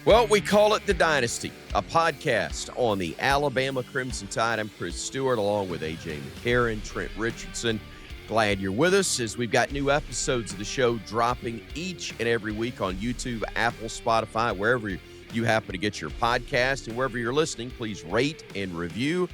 Well, we call it The Dynasty, a podcast on the Alabama Crimson Tide. I'm Chris Stewart, along with A.J. McCarron, Trent Richardson. Glad you're with us as we've got new episodes of the show dropping each and every week on YouTube, Apple, Spotify, wherever you happen to get your podcast. And wherever you're listening, please rate and review.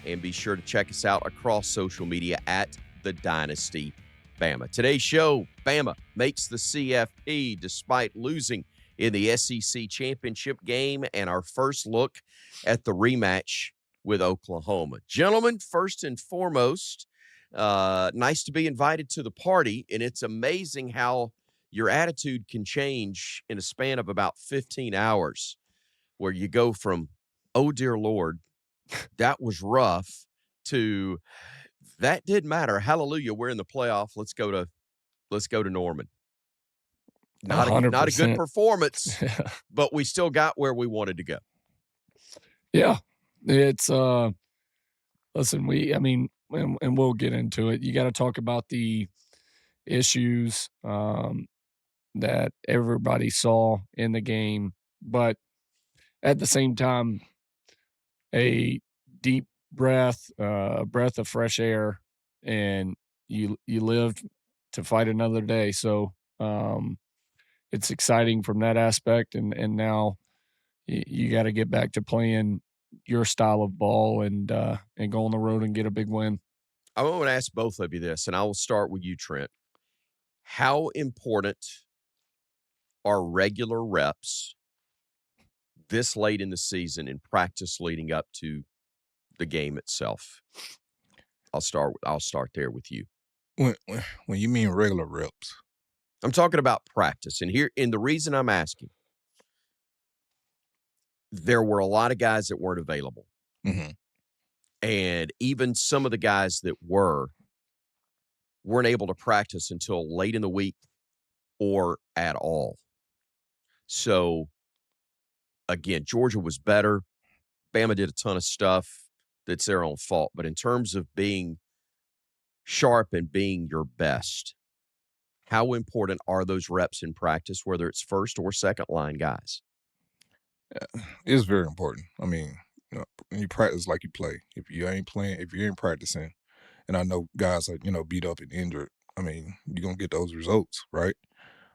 And be sure to check us out across social media at The Dynasty Bama. Today's show, Bama makes the CFP despite losing in the SEC championship game, and our first look at the rematch with Oklahoma. Gentlemen, first and foremost, nice to be invited to the party, and it's amazing how your attitude can change in a span of about 15 hours, where you go from, oh, dear Lord, that was rough, to that didn't matter. Hallelujah, we're in the playoff. Let's go to Norman. Not a good performance, but we still got where we wanted to go. Yeah, it's listen, and we'll get into it. You got to talk about the issues that everybody saw in the game, but at the same time, a deep breath, a breath of fresh air, and you lived to fight another day. So it's exciting from that aspect, and now you got to get back to playing your style of ball and go on the road and get a big win. I want to ask both of you this, and I will start with you, Trent. How important are regular reps this late in the season in practice leading up to the game itself? I'll start there with you. When you mean regular reps, I'm talking about practice, and the reason I'm asking, there were a lot of guys that weren't available. Mm-hmm. And even some of the guys that weren't able to practice until late in the week or at all. So, again, Georgia was better. Bama did a ton of stuff that's their own fault. But in terms of being sharp and being your best, how important are those reps in practice, whether it's first or second line guys? It's very important. I mean, when you practice like you play. If you ain't practicing, and I know guys are, beat up and injured, I mean, you're going to get those results, right?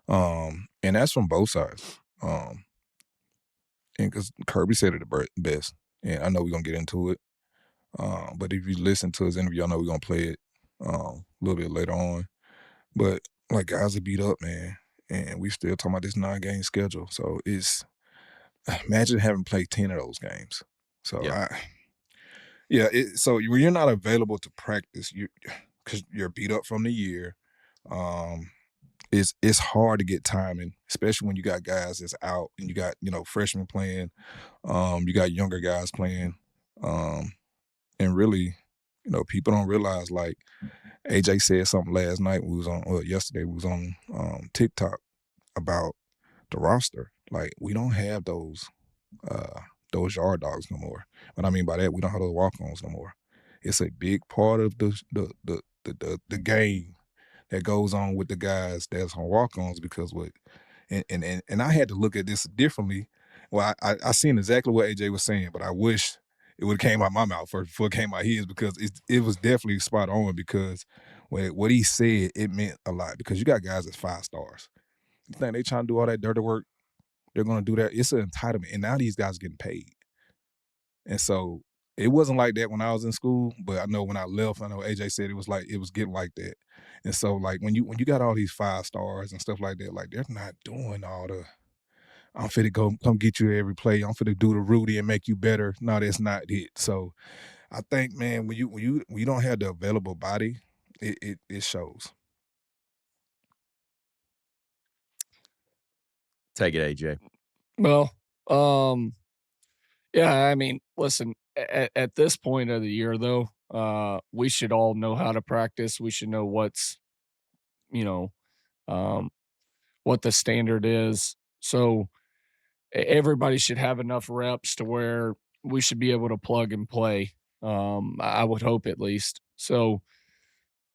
And that's from both sides. And because Kirby said it the best, and I know we're going to get into it. But if you listen to his interview, I know we're going to play it a little bit later on. But, like, guys are beat up, man, and we still talking about this 9-game schedule. So it's imagine having played 10 of those games. So, yeah. So when you're not available to practice, because you're beat up from the year, it's hard to get timing, especially when you got guys that's out and you got, freshmen playing, you got younger guys playing, and really, people don't realize, like, AJ said something last night yesterday we was on TikTok about the roster. Like, we don't have those yard dogs no more. What I mean by that, we don't have those walk-ons no more. It's a big part of the game that goes on with the guys that's on walk-ons, because and I had to look at this differently. Well, I seen exactly what AJ was saying, but I wish it would have came out my mouth first before it came out his, because it was definitely spot on, because what he said, it meant a lot, because you got guys that's 5 stars. You think they trying to do all that dirty work? They're going to do that. It's an entitlement, and now these guys are getting paid. And so it wasn't like that when I was in school, but I know when I left, I know AJ said it was getting like that. And so, like, when you got all these 5 stars and stuff like that, like, they're not doing all the, I'm finna come get you every play, I'm finna do the Rudy and make you better. No, that's not it. So I think, man, when you don't have the available body, it shows. Take it, AJ. Well, yeah, I mean, listen, at this point of the year, though, we should all know how to practice. We should know what's, what the standard is. So everybody should have enough reps to where we should be able to plug and play. I would hope, at least. So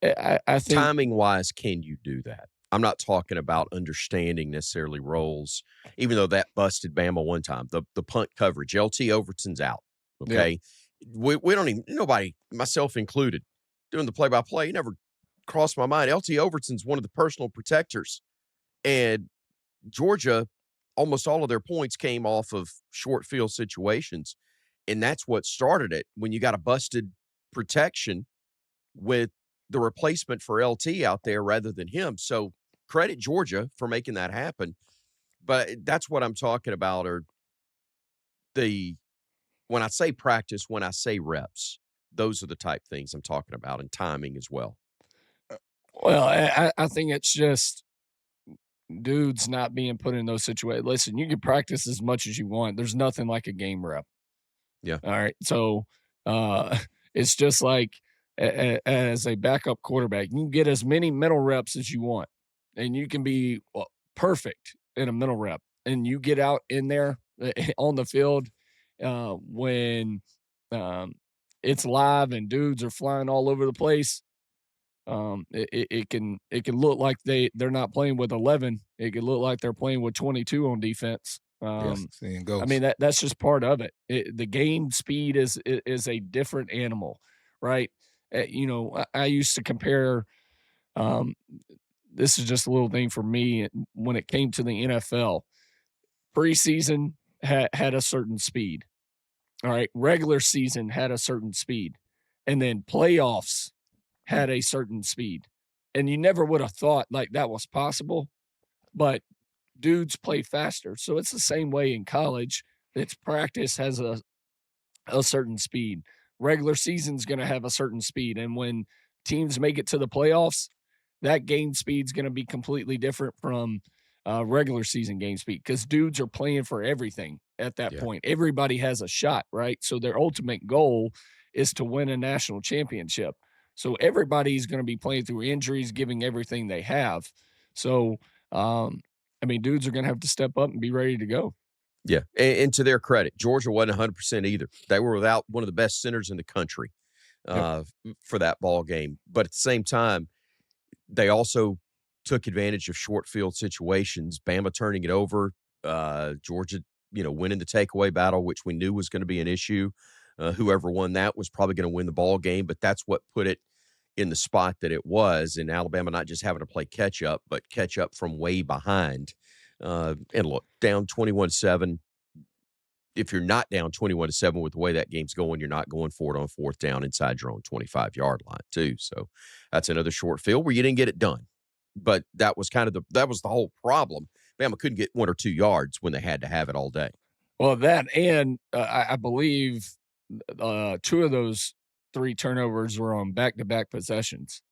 I think, timing-wise, can you do that? I'm not talking about understanding necessarily roles, even though that busted Bama one time. The punt coverage, LT Overton's out. Yep. Okay. We don't even, nobody, myself included, doing the play-by-play, never crossed my mind. LT Overton's one of the personal protectors. And Georgia, almost all of their points came off of short field situations. And that's what started it. When you got a busted protection with the replacement for LT out there rather than him. So credit Georgia for making that happen. But that's what I'm talking about, or when I say practice, when I say reps, those are the type things I'm talking about, and timing as well. Well, I think it's just dudes not being put in those situations. Listen, you can practice as much as you want. There's nothing like a game rep. Yeah. All right. So it's just like as a backup quarterback, you can get as many mental reps as you want, and you can be perfect in a mental rep. And you get out in there on the field when it's live and dudes are flying all over the place. It can look like they're not playing with 11. It could look like they're playing with 22 on defense. Yes, seeing ghosts. I mean that's just part of it. The game speed is a different animal, right? I used to compare. This is just a little thing for me when it came to the NFL. Preseason had a certain speed. All right, regular season had a certain speed, and then playoffs had a certain speed. And you never would have thought like that was possible, but dudes play faster. So it's the same way in college. It's practice has a certain speed. Regular season's going to have a certain speed. And when teams make it to the playoffs, that game speed's going to be completely different from regular season game speed because dudes are playing for everything at that point. Everybody has a shot, right? So their ultimate goal is to win a national championship. So everybody's going to be playing through injuries, giving everything they have. So, dudes are going to have to step up and be ready to go. Yeah. And to their credit, Georgia wasn't 100% either. They were without one of the best centers in the country for that ball game. But at the same time, they also took advantage of short field situations, Bama turning it over, Georgia, winning the takeaway battle, which we knew was going to be an issue. Whoever won that was probably going to win the ball game, but that's what put it in the spot that it was, in Alabama not just having to play catch up, but catch up from way behind. And look, down 21-7. If you're not down 21-7 with the way that game's going, you're not going for it on fourth down inside your own 25-yard line too. So that's another short field where you didn't get it done. But that was that was the whole problem. Bama couldn't get 1 or 2 yards when they had to have it all day. Well, that and I believe 2 of those 3 turnovers were on back-to-back possessions.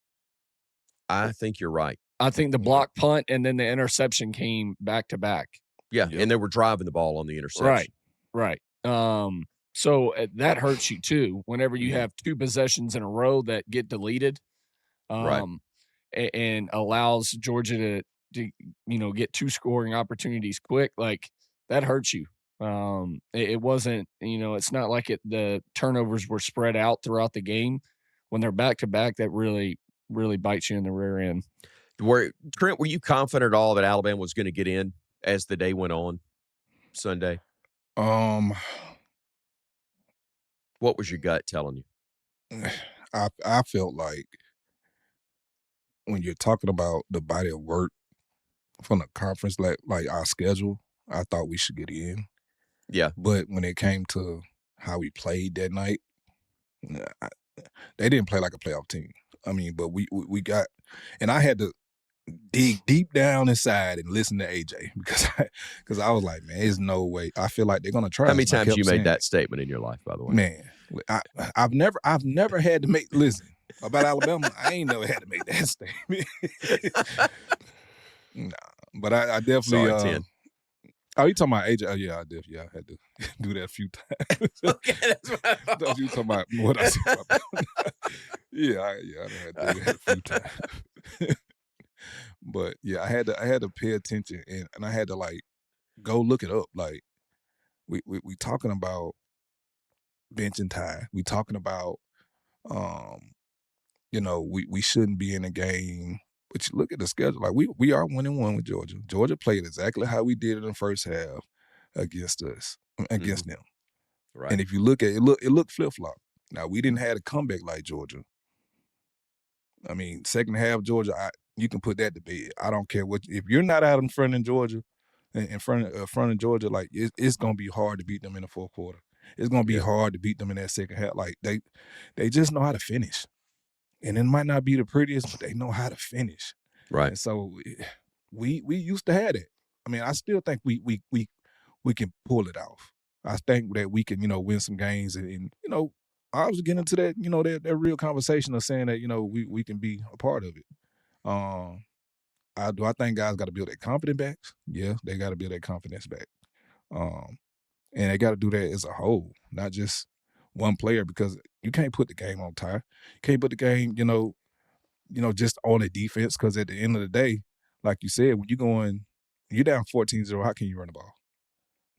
I think you're right. I think the block punt and then the interception came back-to-back. Yeah, and they were driving the ball on the interception. Right. So that hurts you too whenever you have 2 possessions in a row that get deleted. Right. And allows Georgia to get 2 scoring opportunities quick, like that hurts you. It wasn't, it's not like the turnovers were spread out throughout the game. When they're back to back, that really, really bites you in the rear end. Trent, were you confident at all that Alabama was going to get in as the day went on Sunday? What was your gut telling you? I felt like when you're talking about the body of work from the conference, like our schedule, I thought we should get in. Yeah. But when it came to how we played that night, they didn't play like a playoff team. I mean, but we got, and I had to dig deep down inside and listen to AJ because I was like, man, there's no way. I feel like they're gonna try. How many times you made that statement in your life, by the way? Man, I've never had to make. Listen about Alabama. I ain't never had to make that statement. Nah, but I definitely. Sorry, 10. Oh, you talking about AJ? Oh, yeah, I had to do that a few times. Okay, that's what I thought. You talking about what I said about I had to do that a few times. But yeah, I had to pay attention and I had to like go look it up. Like we talking about bench and tie. We talking about we shouldn't be in a game But you look at the schedule, like we are 1-1 with Georgia. Georgia played exactly how we did in the first half against us, against them. Right. And if you look at it, it looked flip-flop. Now, we didn't have a comeback like Georgia. I mean, second half Georgia, you can put that to bed. I don't care what if you're not out in front of Georgia, in front of Georgia, like it's gonna be hard to beat them in the fourth quarter. It's gonna be hard to beat them in that second half. Like they just know how to finish, and it might not be the prettiest, but they know how to finish. Right. And so we used to have it. I mean, I still think we can pull it off. I think that we can, win some games, and I was getting into that, that real conversation of saying that, we can be a part of it. I think guys got to build their confidence back? Yeah, they got to build their confidence back. And they got to do that as a whole, not just one player, because you can't put the game on tire. You can't put the game, just on the defense, because at the end of the day, like you said, when you're down 14-0, how can you run the ball?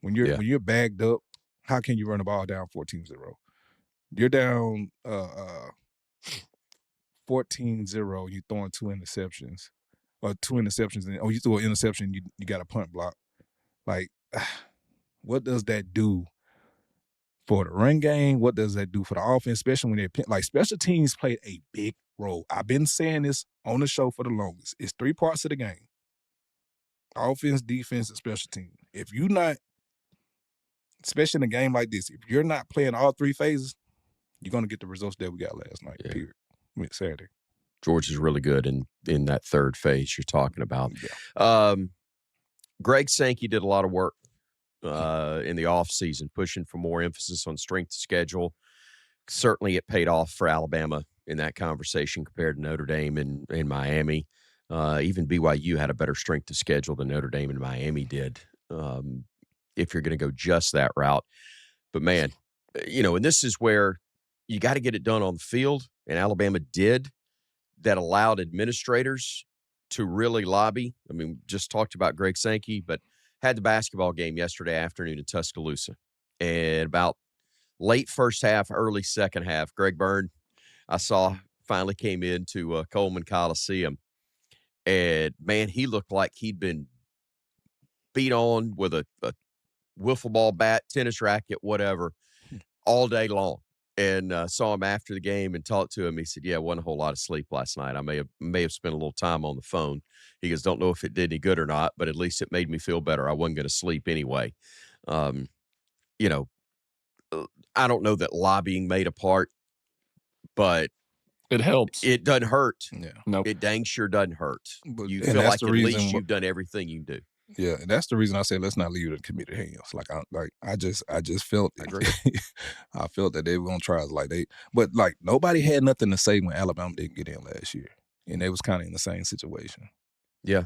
When you're bagged up, how can you run the ball down 14-0? You're down 14-0, you're throwing two interceptions, and you throw an interception, you got a punt block. Like, what does that do for the run game? What does that do for the offense, especially when like special teams played a big role. I've been saying this on the show for the longest. It's 3 parts of the game: offense, defense, and special teams. If you're not, especially in a game like this, if you're not playing all 3 phases, you're going to get the results that we got last night, period. Saturday. Georgia's really good in that third phase you're talking about. Yeah. Greg Sankey did a lot of work in the offseason, pushing for more emphasis on strength of schedule. Certainly it paid off for Alabama in that conversation compared to Notre Dame and Miami. Even BYU had a better strength of schedule than Notre Dame and Miami did, if you're going to go just that route. But, man, and this is where you got to get it done on the field, and Alabama did. That allowed administrators to really lobby. I mean, just talked about Greg Sankey, but had the basketball game yesterday afternoon in Tuscaloosa. And about late first half, early second half, Greg Byrne, I saw, finally came into Coleman Coliseum. And, man, he looked like he'd been beat on with a wiffle ball bat, tennis racket, whatever, all day long. And saw him after the game and talked to him. He said, wasn't a whole lot of sleep last night. I may have spent a little time on the phone. He goes, don't know if it did any good or not, but at least it made me feel better. I wasn't going to sleep anyway. I don't know that lobbying made a part, but it helps. It doesn't hurt. Yeah. Nope. It dang sure doesn't hurt. But, you feel like at least you've done everything you can do. Yeah, and that's the reason I said let's not leave it in committed hands. I just felt it. I agree. I felt that they were gonna try us but nobody had nothing to say when Alabama didn't get in last year, and they was kind of in the same situation. Yeah,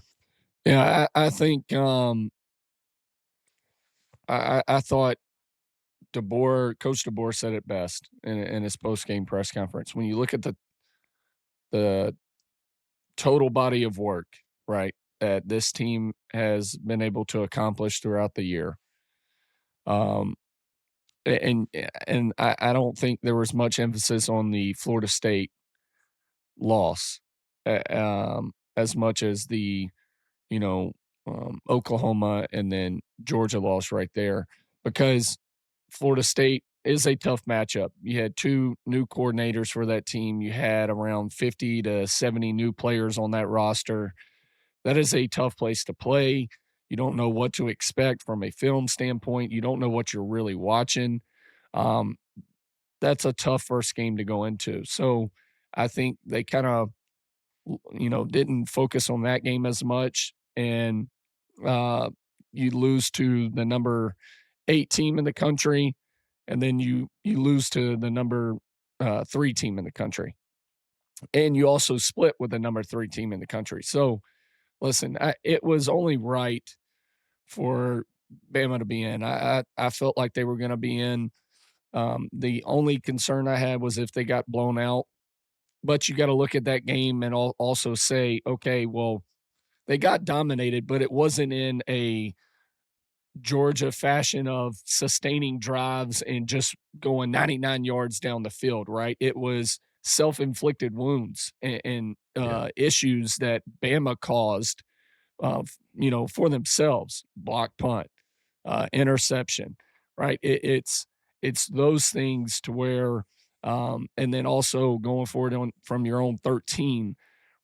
I think I thought Coach DeBoer said it best in his post game press conference. When you look at the total body of work, right, that this team has been able to accomplish throughout the year. And I don't think there was much emphasis on the Florida State loss, as much as the, Oklahoma and then Georgia loss right there, because Florida State is a tough matchup. You had 2 new coordinators for that team. You had around 50 to 70 new players on that roster. That is a tough place to play. You don't know what to expect from a film standpoint. You don't know what you're really watching. That's a tough first game to go into. So I think they kind of, didn't focus on that game as much. And you lose to the number 8 team in the country, and then you lose to the number 3 team in the country. And you also split with the number 3 team in the country. So, listen, it was only right for Bama to be in. I felt like they were going to be in. The only concern I had was if they got blown out. But you got to look at that game and also say, okay, well, they got dominated, but it wasn't in a Georgia fashion of sustaining drives and just going 99 yards down the field, right? It was self-inflicted wounds and issues that Bama caused, for themselves. Block punt, interception, right? It's those things to where, and then also going forward from your own 13,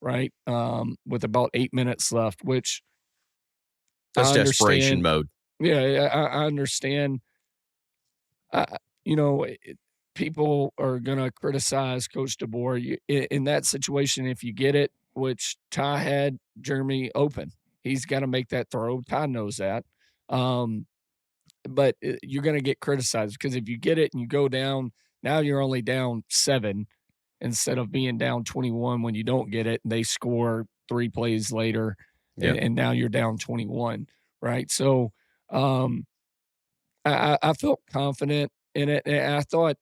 right? With about 8 minutes left, which That's I desperation understand. mode. Yeah, I understand. I People are gonna criticize Coach DeBoer. In that situation, if you get it, which Ty had Jeremy open, he's got to make that throw. Ty knows that, but you're gonna get criticized because if you get it and you go down, now you're only down 7 instead of being down 21 when you don't get it. And they score 3 plays later, Yeah. and now you're down 21, right? So, um, I felt confident in it, and I thought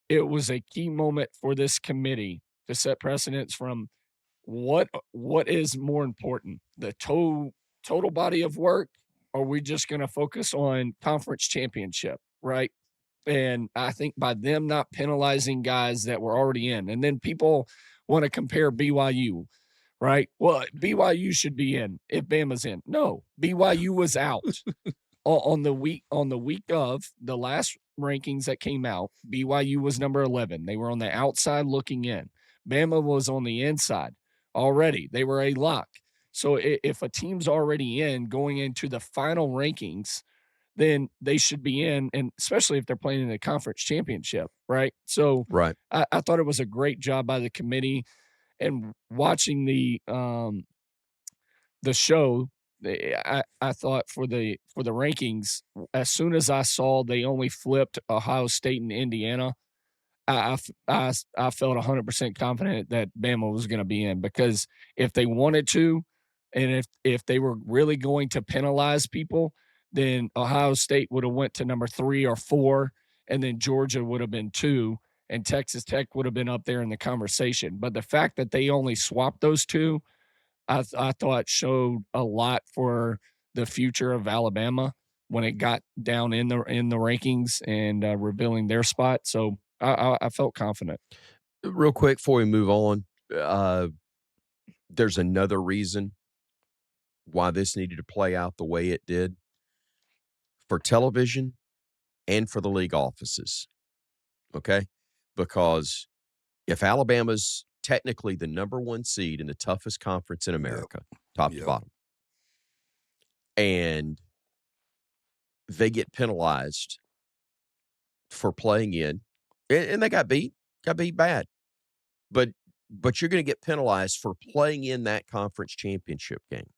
it was a key moment for this committee to set precedents from what is more important, the total body of work, or are we just going to focus on conference championship, right? And I think by them not penalizing guys that were already in, and then people want to compare BYU, right? Well, BYU should be in if Bama's in. No, BYU was out on the week of the last rankings that came out. BYU was number 11. They were on the outside looking in. Bama was on the inside already. They were a lock. So if a team's already in going into the final rankings, then they should be in, and especially if they're playing in the conference championship, right? So Right. I thought it was a great job by the committee, and watching the show, I thought for the rankings, as soon as I saw they only flipped Ohio State and Indiana, I felt 100% confident that Bama was going to be in, because if they wanted to, and if they were really going to penalize people, then Ohio State would have went to number 3 or 4, and then Georgia would have been 2, and Texas Tech would have been up there in the conversation. But the fact that they only swapped those two, I thought showed a lot for the future of Alabama when it got down in the rankings and revealing their spot. So I felt confident. Real quick before we move on, there's another reason why this needed to play out the way it did for television and for the league offices. Okay? Because if Alabama's technically the number 1 seed in the toughest conference in America, top to bottom, and they get penalized for playing in, and they got beat bad. But you're going to get penalized for playing in that conference championship game.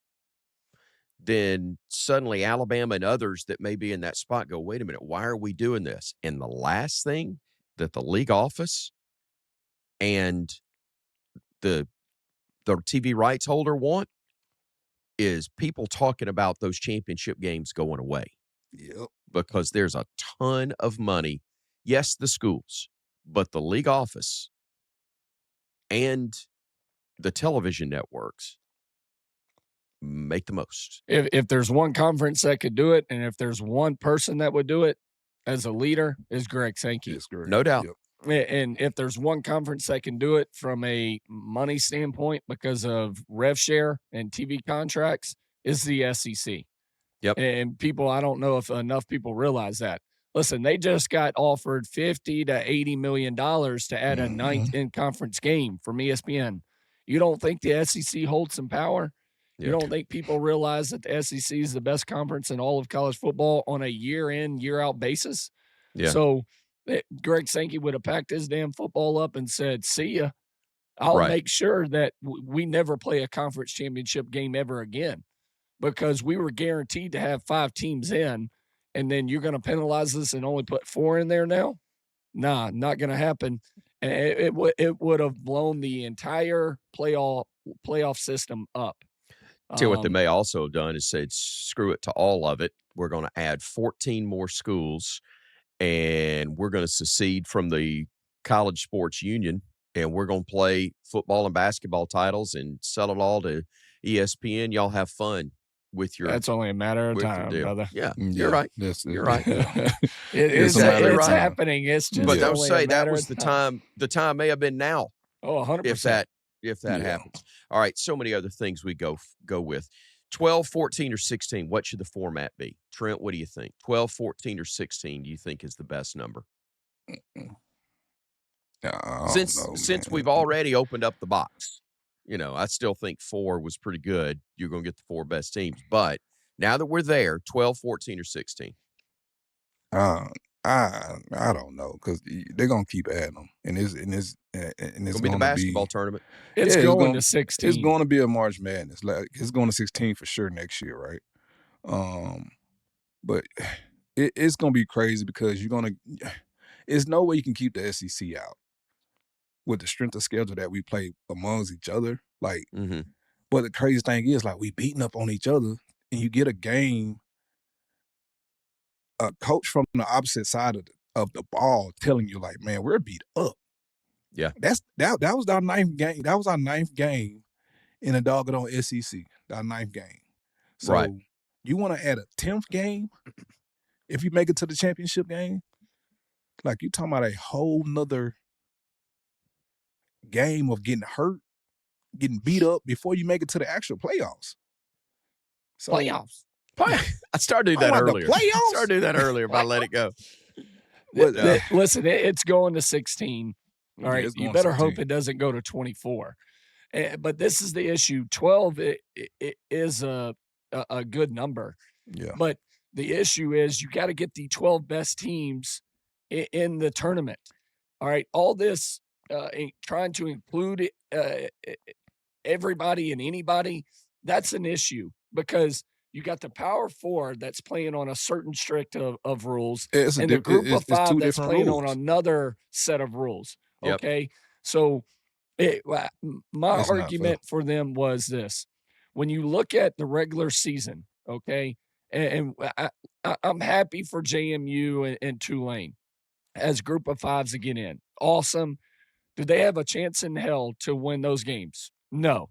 Then suddenly Alabama and others that may be in that spot go, wait a minute, why are we doing this? And the last thing that the league office and the TV rights holder want is people talking about those championship games going away. Yep. Because there's a ton of money. Yes, the schools, but the league office and the television networks make the most. If there's one conference that could do it, and if there's one person that would do it as a leader, is Greg Sankey. Yes, Greg. No doubt. Yep. And if there's one conference that can do it from a money standpoint because of rev share and TV contracts, is the SEC. Yep. And people, I don't know if enough people realize that. Listen, they just got offered $50 to $80 million to add a ninth in-conference game from ESPN. You don't think the SEC holds some power? Yeah. You don't think people realize that the SEC is the best conference in all of college football on a year-in, year-out basis? Yeah. So Greg Sankey would have packed his damn football up and said, see ya. I'll Right. make sure that we never play a conference championship game ever again, because we were guaranteed to have 5 teams in, and then you're going to penalize us and only put 4 in there now? Nah, not going to happen. And it would have blown the entire playoff system up. Tell you what they may also have done is said, screw it to all of it. We're going to add 14 more schools, and we're going to secede from the college sports union, and we're going to play football and basketball titles and sell it all to ESPN. Y'all have fun. with your That's only a matter of with your time, deal. brother. Yeah, you're right. You're right. It's right. happening. It's just But I would only say a that matter was of the time. time may have been now Oh, 100%. if that happens. All right, so many other things we go with. 12, 14, or 16, what should the format be? Trent, what do you think? 12, 14, or 16 do you think is the best number? Since we've already opened up the box, I still think 4 was pretty good. You're going to get the 4 best teams. But now that we're there, 12, 14, or 16? I don't know because they're gonna keep adding them, and it's Going to be the basketball tournament. It's going to 16. It's going to be a March Madness. Like it's going to 16 for sure next year, right? But it's gonna be crazy because there's no way you can keep the SEC out with the strength of schedule that we play amongst each other. Like, but the crazy thing is, like, we beating up on each other, and you get a game. A coach from the opposite side of the ball telling you, like, man, we're beat up. Yeah. That was our 9th game. That was our 9th game in a doggone SEC. Our 9th game. So you want to add a 10th game if you make it to the championship game? Like, you talking about a whole nother game of getting hurt, getting beat up before you make it to the actual playoffs. So, Playoffs. I started to do that earlier. Playoffs? But I let it go. Listen, it's going to 16. All right, you better 16. hope it doesn't go to 24. But this is the issue. 12 it is a good number. Yeah. But the issue is you got to get the 12 best teams in the tournament. All right, all this trying to include everybody and anybody, that's an issue because you got the Power 4 that's playing on a certain strict of rules, and the Group of 5 that's playing on another set of rules. Yep. Okay, so my argument for them was this: when you look at the regular season, okay, and I'm happy for JMU and Tulane as Group of 5s to get in. Awesome. Do they have a chance in hell to win those games? No.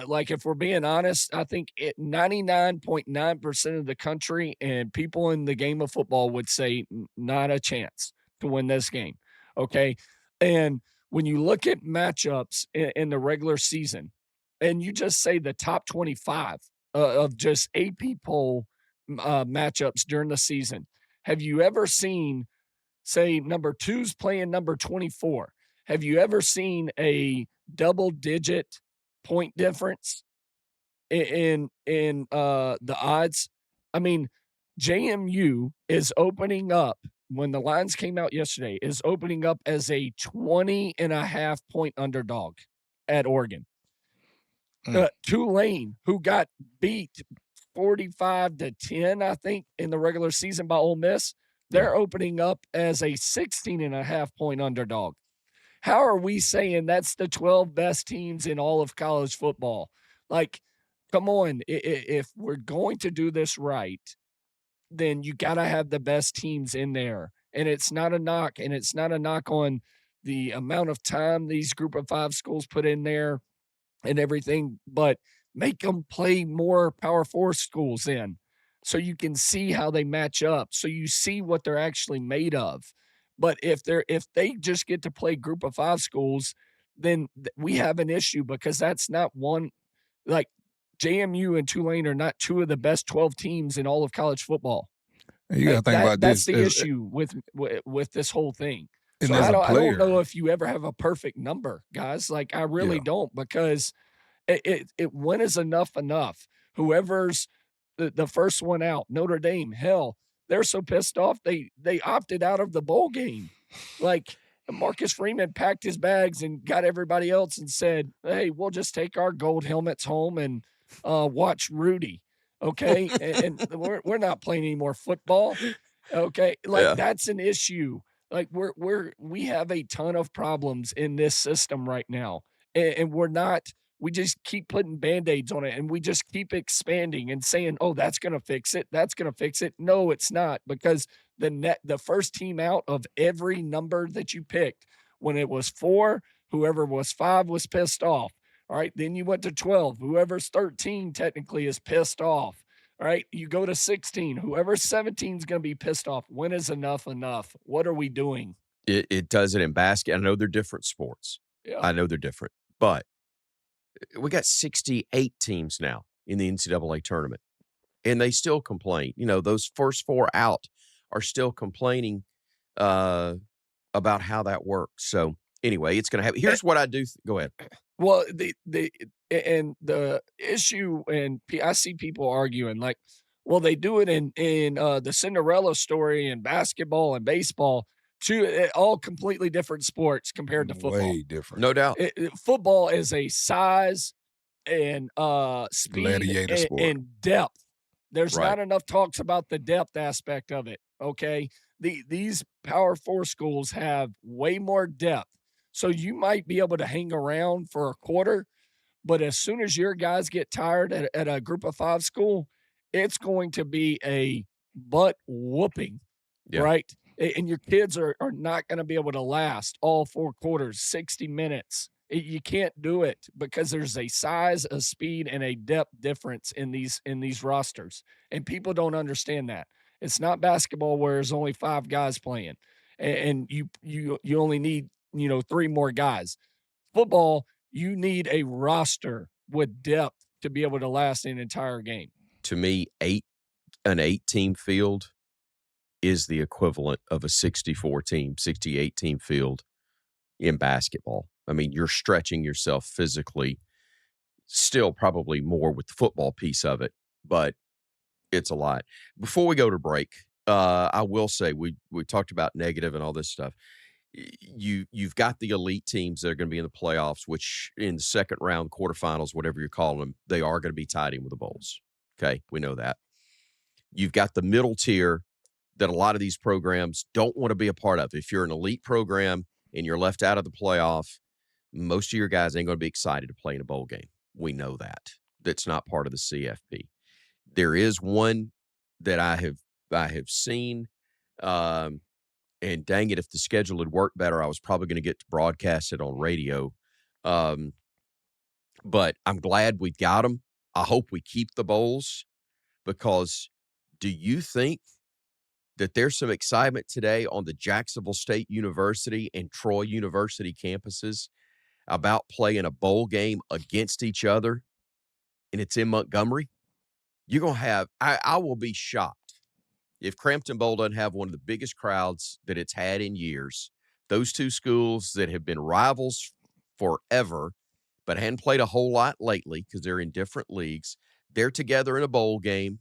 Like, if we're being honest, I think 99.9% of the country and people in the game of football would say not a chance to win this game. Okay. And when you look at matchups in the regular season, and you just say the top 25 of just AP poll matchups during the season, have you ever seen, say, number 2's playing number 24? Have you ever seen a double-digit point difference in the odds? I mean, JMU is opening up, when the lines came out yesterday, is opening up as a 20.5 point underdog at Oregon. Tulane, who got beat 45-10, I think, in the regular season by Ole Miss, they're opening up as a 16.5 point underdog. How are we saying that's the 12 best teams in all of college football? Like, come on. If we're going to do this right, then you got to have the best teams in there. And it's not a knock, and it's not a knock on the amount of time these Group of 5 schools put in there and everything, but make them play more Power 4 schools in so you can see how they match up, so you see what they're actually made of. But if they just get to play Group of 5 schools, then we have an issue because that's not one. Like, JMU and Tulane are not 2 of the best 12 teams in all of college football. You got to think about this. That's the issue with this whole thing. So I don't know if you ever have a perfect number, guys. Like, I really don't, because when is enough? Whoever's the first one out, Notre Dame, hell, they're so pissed off they opted out of the bowl game. Like, Marcus Freeman packed his bags and got everybody else and said, hey, we'll just take our gold helmets home and watch Rudy. Okay. and we're not playing any more football. Okay. Like, that's an issue. Like, we have a ton of problems in this system right now. And we just keep putting Band-Aids on it, and we just keep expanding and saying, oh, that's going to fix it. That's going to fix it. No, it's not, because the first team out of every number that you picked, when it was 4, whoever was 5 was pissed off. All right. Then you went to 12. Whoever's 13 technically is pissed off. All right. You go to 16. Whoever's 17 is going to be pissed off. When is enough enough? What are we doing? It does it in basket. I know they're different sports. Yeah. I know they're different, but we got 68 teams now in the NCAA tournament, and they still complain. You know, those first 4 out are still complaining about how that works. So anyway, it's going to happen. Here's what I do. Go ahead. Well, the issue, and I see people arguing like, well, they do it in the Cinderella story in basketball and baseball, all completely different sports compared to football. Way different. No doubt. Football is a size and speed Gladiator sport. and depth. There's Right. not enough talks about the depth aspect of it. Okay, these Power 4 schools have way more depth, so you might be able to hang around for a quarter, but as soon as your guys get tired at a Group of 5 school, it's going to be a butt whooping, Yeah. right? And your kids are not going to be able to last all 4 quarters, 60 minutes. You can't do it because there's a size, a speed, and a depth difference in these rosters, and people don't understand that. It's not basketball where there's only 5 guys playing, and you only need 3 more guys. Football, you need a roster with depth to be able to last an entire game. To me, an 8-team field is the equivalent of a 64-team, 68-team field in basketball. I mean, you're stretching yourself physically, still probably more with the football piece of it, but it's a lot. Before we go to break, I will say we talked about negative and all this stuff. You've got the elite teams that are going to be in the playoffs, which in the second round, quarterfinals, whatever you're calling them, they are going to be tied in with the bowls. Okay, we know that. You've got the middle tier that a lot of these programs don't want to be a part of. If you're an elite program and you're left out of the playoff, most of your guys ain't going to be excited to play in a bowl game. We know that. That's not part of the CFP. There is one that I have seen, and dang it, if the schedule had worked better, I was probably going to get to broadcast it on radio. But I'm glad we got them. I hope we keep the bowls, because do you think that there's some excitement today on the Jacksonville State University and Troy University campuses about playing a bowl game against each other, and it's in Montgomery? You're going to have – I will be shocked if Crampton Bowl doesn't have one of the biggest crowds that it's had in years. Those two schools that have been rivals forever but hadn't played a whole lot lately because they're in different leagues, they're together in a bowl game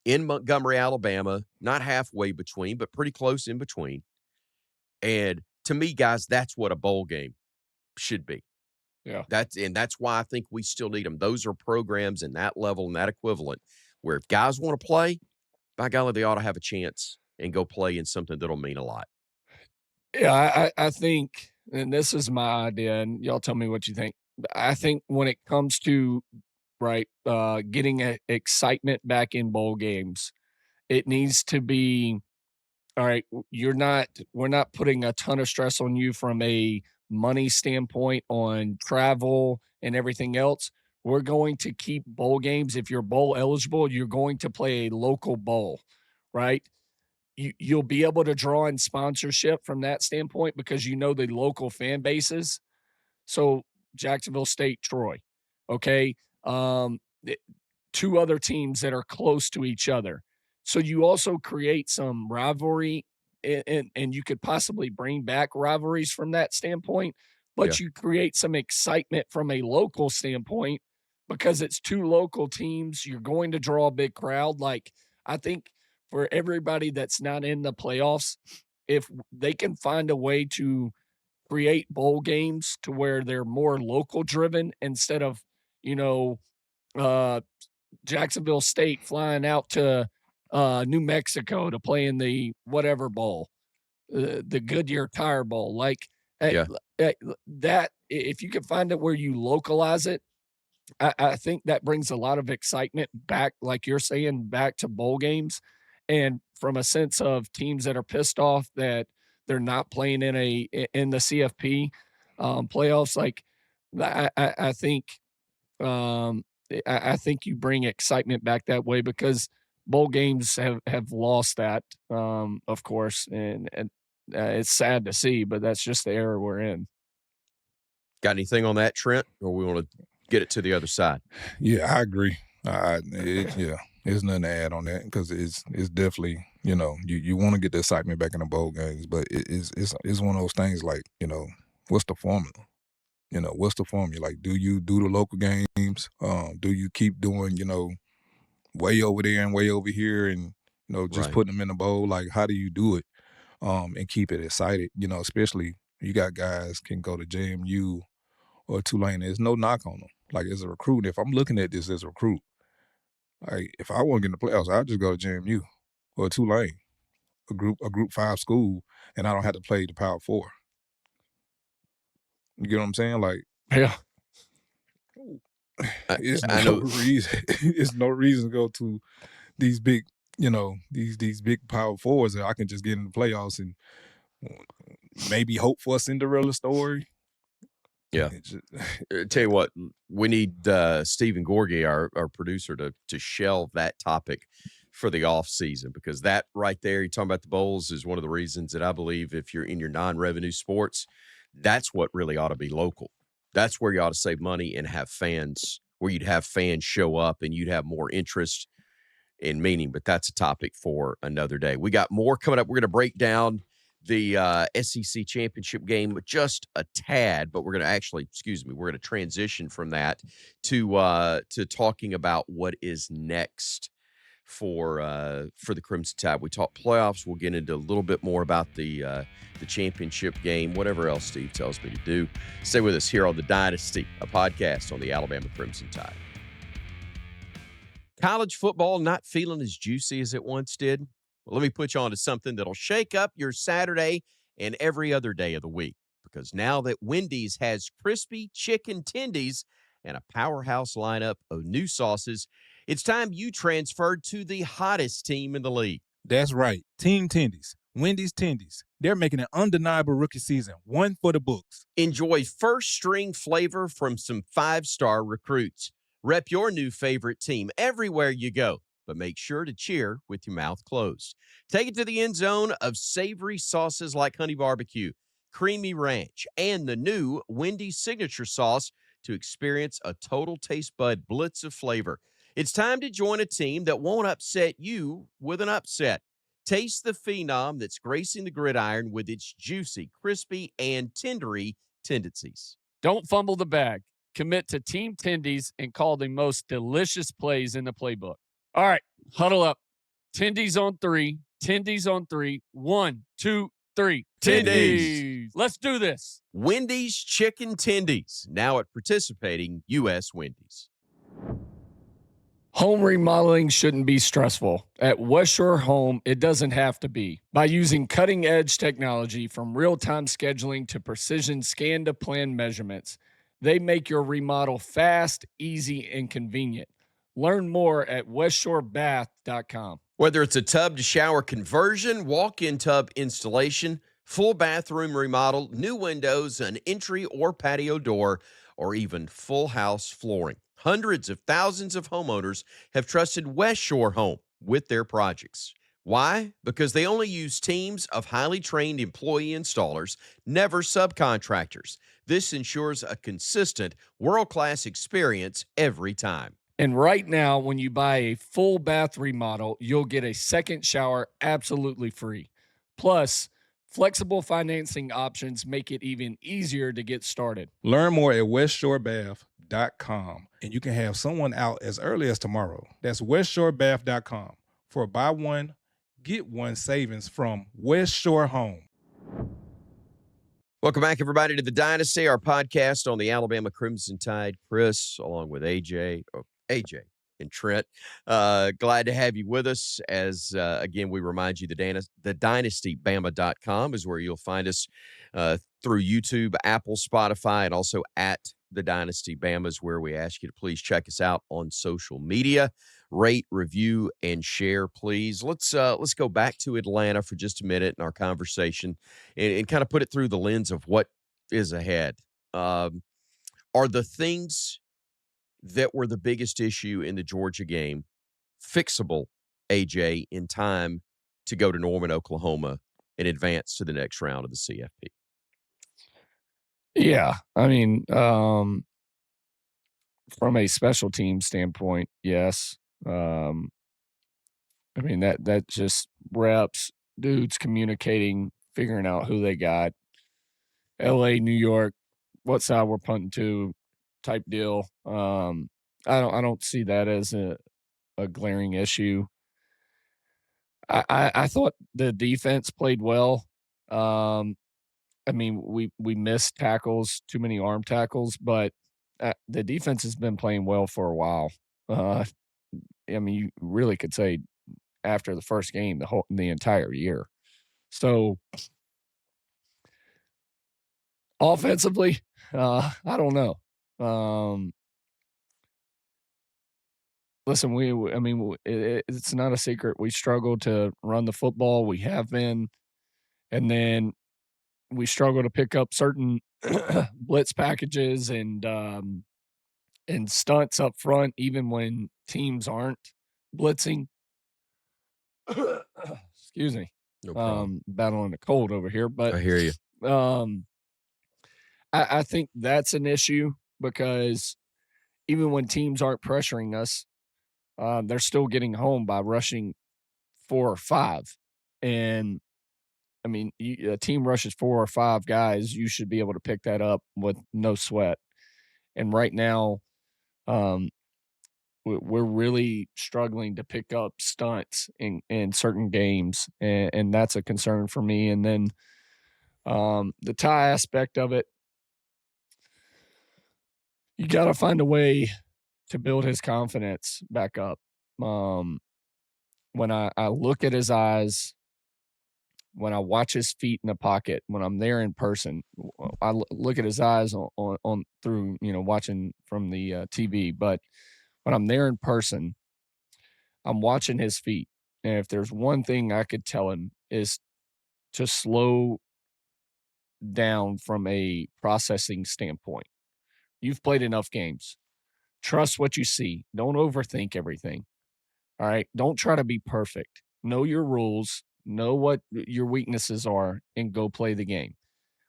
in Montgomery, Alabama, not halfway between, but pretty close in between. And to me, guys, that's what a bowl game should be. Yeah. That's why I think we still need them. Those are programs in that level and that equivalent where if guys want to play, by golly, they ought to have a chance and go play in something that'll mean a lot. Yeah, I think, and this is my idea, and y'all tell me what you think. I think when it comes to getting excitement back in bowl games, it needs to be all right. We're not putting a ton of stress on you from a money standpoint on travel and everything else. We're going to keep bowl games. If you're bowl eligible, you're going to play a local bowl, right? You'll be able to draw in sponsorship from that standpoint because you know the local fan bases. So Jacksonville State, Troy, okay, 2 other teams that are close to each other. So you also create some rivalry, and you could possibly bring back rivalries from that standpoint, but you create some excitement from a local standpoint because it's 2 local teams. You're going to draw a big crowd. Like, I think for everybody that's not in the playoffs, if they can find a way to create bowl games to where they're more local driven instead of, uh, Jacksonville State flying out to New Mexico to play in the whatever bowl, the Goodyear Tire Bowl. Like that, if you can find it where you localize it, I think that brings a lot of excitement back, like you're saying, back to bowl games. And from a sense of teams that are pissed off that they're not playing in the CFP playoffs, like I think I think you bring excitement back that way because bowl games have lost that, of course, and it's sad to see, but that's just the era we're in. Got anything on that, Trent, or we want to get it to the other side? Yeah, I agree. Yeah, there's nothing to add on that because it's definitely, you want to get the excitement back in the bowl games, but it's one of those things like, what's the formula? What's the formula? Like, do you do the local games? Do you keep doing, way over there and way over here and, just Right. putting them in the bowl? Like, how do you do it and keep it excited? Especially you got guys can go to JMU or Tulane. There's no knock on them. Like, as a recruit, if I'm looking at this as a recruit, like, if I want to get in the playoffs, I'll just go to JMU or Tulane, a group 5 school, and I don't have to play the Power 4. You get what I'm saying? Like, Yeah. it's I no know. reason. It's no reason to go to these big, these big Power 4s that I can just get in the playoffs and maybe hope for a Cinderella story. Yeah. Tell you what, we need Stephen Gorgie, our producer, to shelve that topic for the off season, because that right there, you're talking about the bowls, is one of the reasons that I believe if you're in your non-revenue sports, that's what really ought to be local. That's where you ought to save money and have fans, where you'd have fans show up and you'd have more interest and meaning. But that's a topic for another day. We got more coming up. We're going to break down the SEC championship game just a tad, but we're going to we're going to transition from that to talking about what is next for the Crimson Tide. We talk playoffs. We'll get into a little bit more about the championship game, whatever else Steve tells me to do. Stay with us here on The Dynasty, a podcast on the Alabama Crimson Tide. College football not feeling as juicy as it once did? Well, let me put you on to something that'll shake up your Saturday and every other day of the week. Because now that Wendy's has crispy chicken tendies and a powerhouse lineup of new sauces, it's time you transferred to the hottest team in the league. That's right. Team Tendies. Wendy's Tendies. They're making an undeniable rookie season, one for the books. Enjoy first-string flavor from some 5-star recruits. Rep your new favorite team everywhere you go, but make sure to cheer with your mouth closed. Take it to the end zone of savory sauces like honey barbecue, creamy ranch, and the new Wendy's signature sauce to experience a total taste bud blitz of flavor. It's time to join a team that won't upset you with an upset. Taste the phenom that's gracing the gridiron with its juicy, crispy, and tendery tendencies. Don't fumble the bag. Commit to Team Tendies and call the most delicious plays in the playbook. All right, huddle up. Tendies on 3. Tendies on 3. 1, 2, 3. Tendies. Let's do this. Wendy's Chicken Tendies, now at participating U.S. Wendy's. Home remodeling shouldn't be stressful. At West Shore Home, it doesn't have to be. By using cutting-edge technology from real-time scheduling to precision scan-to-plan measurements, they make your remodel fast, easy, and convenient. Learn more at westshorebath.com. Whether it's a tub-to-shower conversion, walk-in tub installation, full bathroom remodel, new windows, an entry or patio door, or even full house flooring, hundreds of thousands of homeowners have trusted West Shore Home with their projects. Why? Because they only use teams of highly trained employee installers, never subcontractors. This ensures a consistent, world-class experience every time. And right now, when you buy a full bath remodel, you'll get a second shower absolutely free. Plus, flexible financing options make it even easier to get started. Learn more at westshorebath.com, and you can have someone out as early as tomorrow. That's westshorebath.com for a buy one, get one savings from West Shore Home. Welcome back, everybody, to The Dynasty, our podcast on the Alabama Crimson Tide. Chris, along with AJ and Trent. Glad to have you with us. As, again, we remind you, the DynastyBama.com is where you'll find us through YouTube, Apple, Spotify, and also at The Dynasty Bama is where we ask you to please check us out on social media. Rate, review, and share, please. Let's go back to Atlanta for just a minute in our conversation and kind of put it through the lens of what is ahead. Are the things that were the biggest issue in the Georgia game fixable, AJ, in time to go to Norman, Oklahoma and advance to the next round of the CFP? Yeah. I mean, from a special team standpoint, yes. I mean, that just reps, dudes communicating, figuring out who they got. LA, New York, what side we're punting to type deal. I don't see that as a glaring issue. I thought the defense played well. I mean, we missed tackles, too many arm tackles, but the defense has been playing well for a while. I mean, you really could say after the first game, the entire year. So offensively, I don't know. Listen, it's not a secret. We struggle to run the football. We have been, and then we struggle to pick up certain blitz packages and stunts up front, even when teams aren't blitzing. Excuse me. No problem. Battling a cold over here, but I hear you. I think that's an issue because even when teams aren't pressuring us, they're still getting home by rushing 4 or 5. And I mean, a team rushes 4 or 5 guys, you should be able to pick that up with no sweat. And right now, we're really struggling to pick up stunts in certain games, and that's a concern for me. And then the tie aspect of it, you got to find a way to build his confidence back up. When I look at his eyes, when I watch his feet in the pocket, when I'm there in person, I look at his eyes on through, watching from the TV. But when I'm there in person, I'm watching his feet. And if there's one thing I could tell him is to slow down from a processing standpoint. You've played enough games. Trust what you see. Don't overthink everything. All right. Don't try to be perfect. Know your rules, know what your weaknesses are, and go play the game.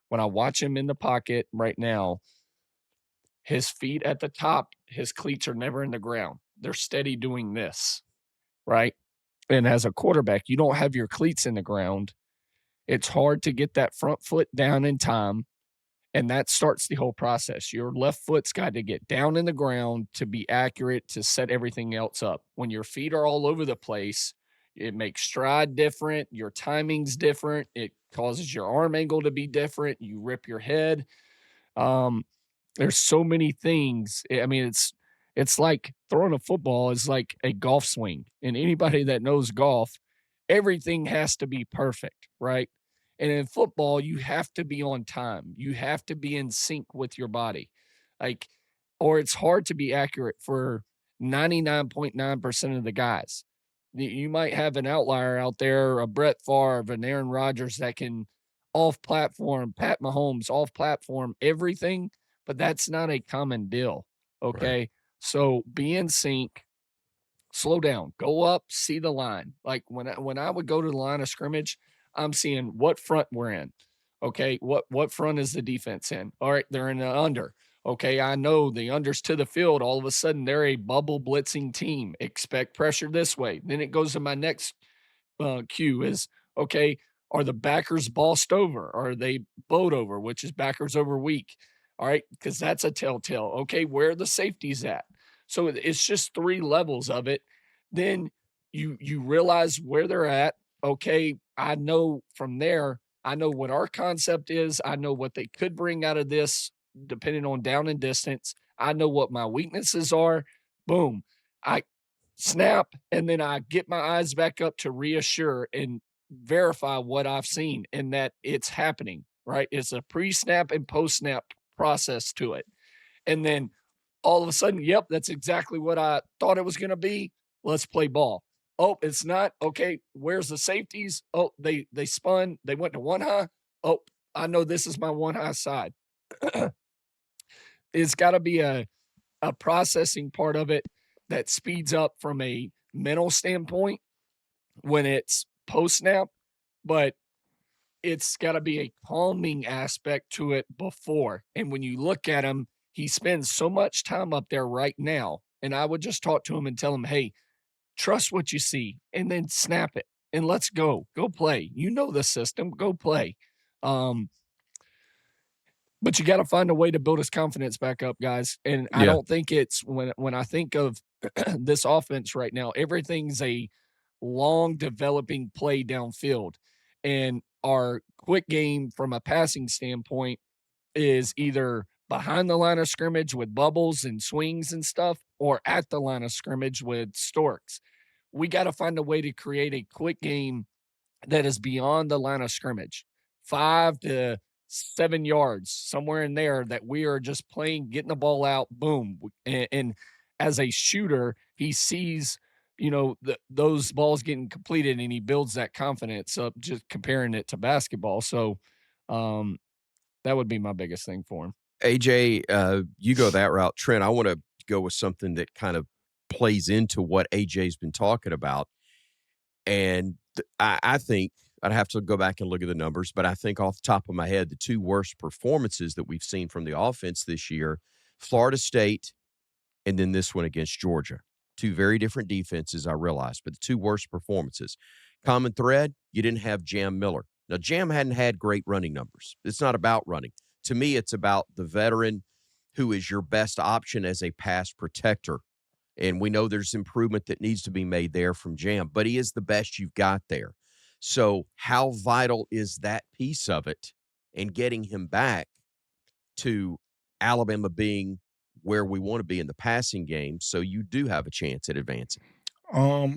When I watch him in the pocket right now, his feet at the top, his cleats are never in the ground. They're steady doing this, right? And as a quarterback, you don't have your cleats in the ground. It's hard to get that front foot down in time. And that starts the whole process. Your left foot's got to get down in the ground to be accurate to set everything else up. When your feet are all over the place, it makes stride different. Your timing's different. It causes your arm angle to be different. You rip your head. There's so many things. I mean, it's like throwing a football is like a golf swing. And anybody that knows golf, everything has to be perfect, right? And in football, you have to be on time. You have to be in sync with your body. Like, or it's hard to be accurate for 99.9% of the guys. You might have an outlier out there, a Brett Favre, an Aaron Rodgers that can off platform, Pat Mahomes off platform, everything, but that's not a common deal. Okay. Right. So be in sync, slow down, go up, see the line. Like when I would go to the line of scrimmage, I'm seeing what front we're in. Okay, what front is the defense in? All right, they're in the under. Okay, I know the unders to the field. All of a sudden, they're a bubble blitzing team. Expect pressure this way. Then it goes to my next cue is, okay, are the backers bossed over? Are they bowed over, which is backers over weak? All right, because that's a telltale. Okay, where are the safeties at? So it's just 3 levels of it. Then you realize where they're at. Okay, I know from there, I know what our concept is. I know what they could bring out of this depending on down and distance. I know what my weaknesses are. Boom. I snap, and then I get my eyes back up to reassure and verify what I've seen and that it's happening, right? It's a pre-snap and post-snap process to it. And then all of a sudden, yep, that's exactly what I thought it was going to be. Let's play ball. Oh, it's not. Okay, where's the safeties? Oh, they spun. They went to one high. Oh, I know this is my one high side. it's got to be a processing part of it that speeds up from a mental standpoint when it's post snap, but it's got to be a calming aspect to it before. And when you look at him, he spends so much time up there right now. And I would just talk to him and tell him, hey, trust what you see and then snap it and let's go play. You know the system, go play. But you got to find a way to build his confidence back up, guys. And I don't think it's when I think of this offense right now, everything's a long developing play downfield. And our quick game from a passing standpoint is either behind the line of scrimmage with bubbles and swings and stuff, or at the line of scrimmage with storks. We got to find a way to create a quick game that is beyond the line of scrimmage, 5 to 7 yards, somewhere in there, that we are just playing, getting the ball out, boom. And as a shooter, he sees, those balls getting completed and he builds that confidence up, just comparing it to basketball. So that would be my biggest thing for him. AJ, you go that route. Trent, I want to go with something that kind of plays into what AJ's been talking about. And I think I'd have to go back and look at the numbers, but I think off the top of my head, the two worst performances that we've seen from the offense this year, Florida State and then this one against Georgia. Two very different defenses, I realize, but the two worst performances. Common thread, you didn't have Jam Miller. Now, Jam hadn't had great running numbers. It's not about running. To me, it's about the veteran who is your best option as a pass protector. And we know there's improvement that needs to be made there from Jam, but he is the best you've got there. So how vital is that piece of it and getting him back to Alabama being where we want to be in the passing game so you do have a chance at advancing?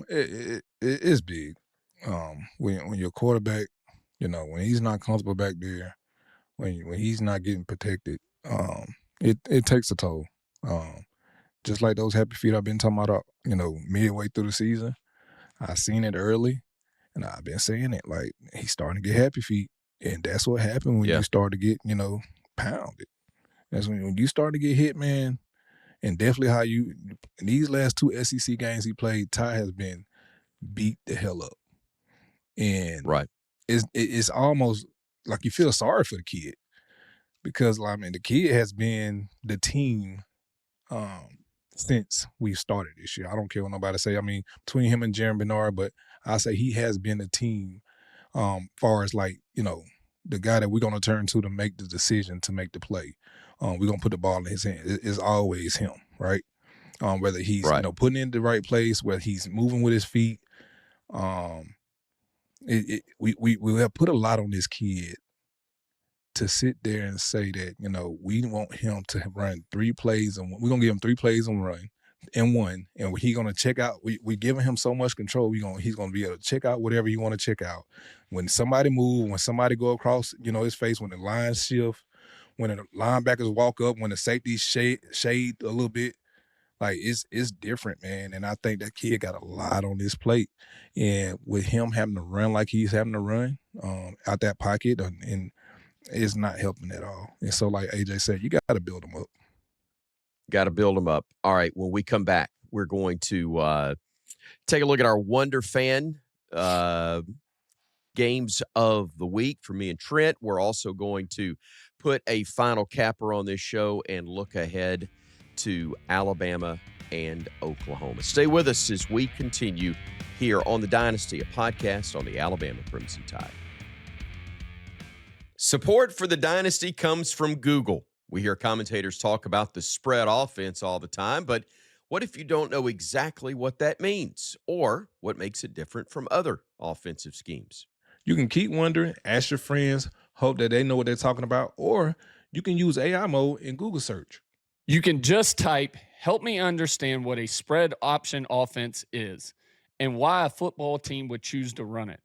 It is big. When your quarterback, when he's not comfortable back there, when he's not getting protected, it takes a toll. Just like those happy feet I've been talking about, midway through the season, I seen it early, and I've been saying it. Like, he's starting to get happy feet, and that's what happened when you start to get, pounded. That's when you start to get hit, man. And definitely in these last two SEC games he played, Ty has been beat the hell up. And it's almost like you feel sorry for the kid because, the kid has been the team since we started this year. I don't care what nobody say. Between him and Jaron Bernard, but I say he has been the team far as the guy that we're going to turn to make the decision to make the play. We're going to put the ball in his hand. It's always him, right? Whether he's putting it in the right place, whether he's moving with his feet. We have put a lot on this kid to sit there and say that, we want him to run 3 plays, and we're going to give him 3 plays and run and one, and he's going to check out. We're giving him so much control. He's going to be able to check out whatever you want to check out. When somebody move, when somebody go across, his face, when the lines shift, when the linebackers walk up, when the safeties shade a little bit, it's different, man. And I think that kid got a lot on his plate. And with him having to run like he's having to run out that pocket, and it's not helping at all. And so, like AJ said, you got to build him up. Got to build them up. All right, when we come back, we're going to take a look at our Wonder Fan games of the week for me and Trent. We're also going to put a final capper on this show and look ahead to Alabama and Oklahoma. Stay with us as we continue here on The Dynasty, a podcast on the Alabama Crimson Tide. Support for The Dynasty comes from Google. We hear commentators talk about the spread offense all the time, but what if you don't know exactly what that means or what makes it different from other offensive schemes? You can keep wondering, ask your friends, hope that they know what they're talking about, or you can use AI mode in Google search. You can just type, help me understand what a spread option offense is and why a football team would choose to run it.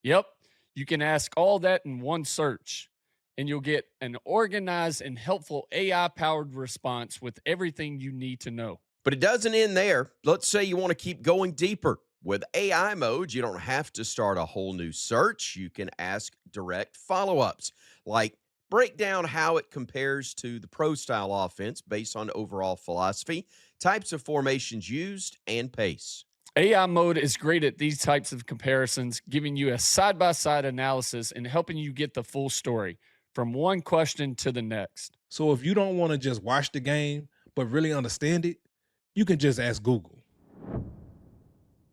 Yep, you can ask all that in one search, and you'll get an organized and helpful AI-powered response with everything you need to know. But it doesn't end there. Let's say you want to keep going deeper. With AI mode, you don't have to start a whole new search. You can ask direct follow-ups like, Break down how it compares to the pro-style offense based on overall philosophy, types of formations used, and pace. AI mode is great at these types of comparisons, giving you a side by side analysis and helping you get the full story from one question to the next. So if you don't want to just watch the game, but really understand it, you can just ask Google.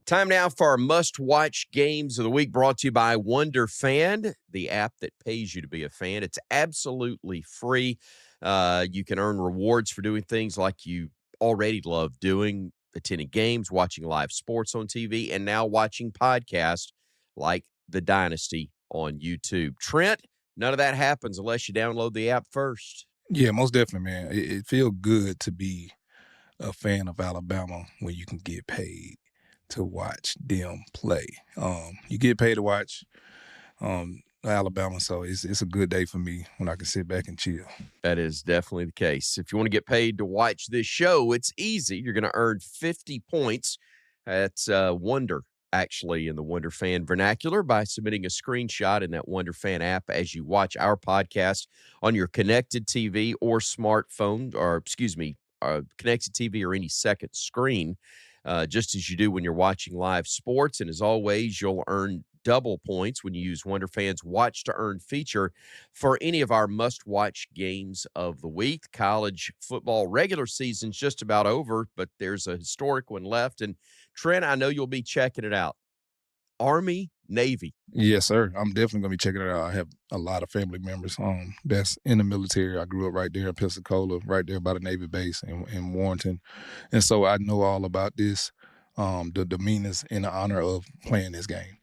Time now for our must-watch games of the week, brought to you by Wonder Fan, the app that pays you to be a fan. It's absolutely free. You can earn rewards for doing things like you already love doing, attending games, watching live sports on TV, and now watching podcasts like The Dynasty on YouTube. Trent, none of that happens unless you download the app first. Yeah, most definitely, man. It feels good to be a fan of Alabama when you can get paid to watch them play. You get paid to watch Alabama, so it's a good day for me when I can sit back and chill. That is definitely the case. If you want to get paid to watch this show, it's easy. You're going to earn 50 points. That's Wonder, actually, in the Wonder Fan vernacular, by submitting a screenshot in that Wonder Fan app as you watch our podcast on your connected TV or smartphone, or connected TV or any second screen, just as you do when you're watching live sports. And as always, you'll earn double points when you use Wonder Fan's Watch to Earn feature for any of our must-watch games of the week. College football regular season's just about over, but there's a historic one left. And Trent, I know you'll be checking it out. Army, Navy. Yes, sir. I'm definitely going to be checking it out. I have a lot of family members that's in the military. I grew up right there in Pensacola, right there by the Navy base in Warrenton. And so I know all about this, the demeanors in the honor of playing this game.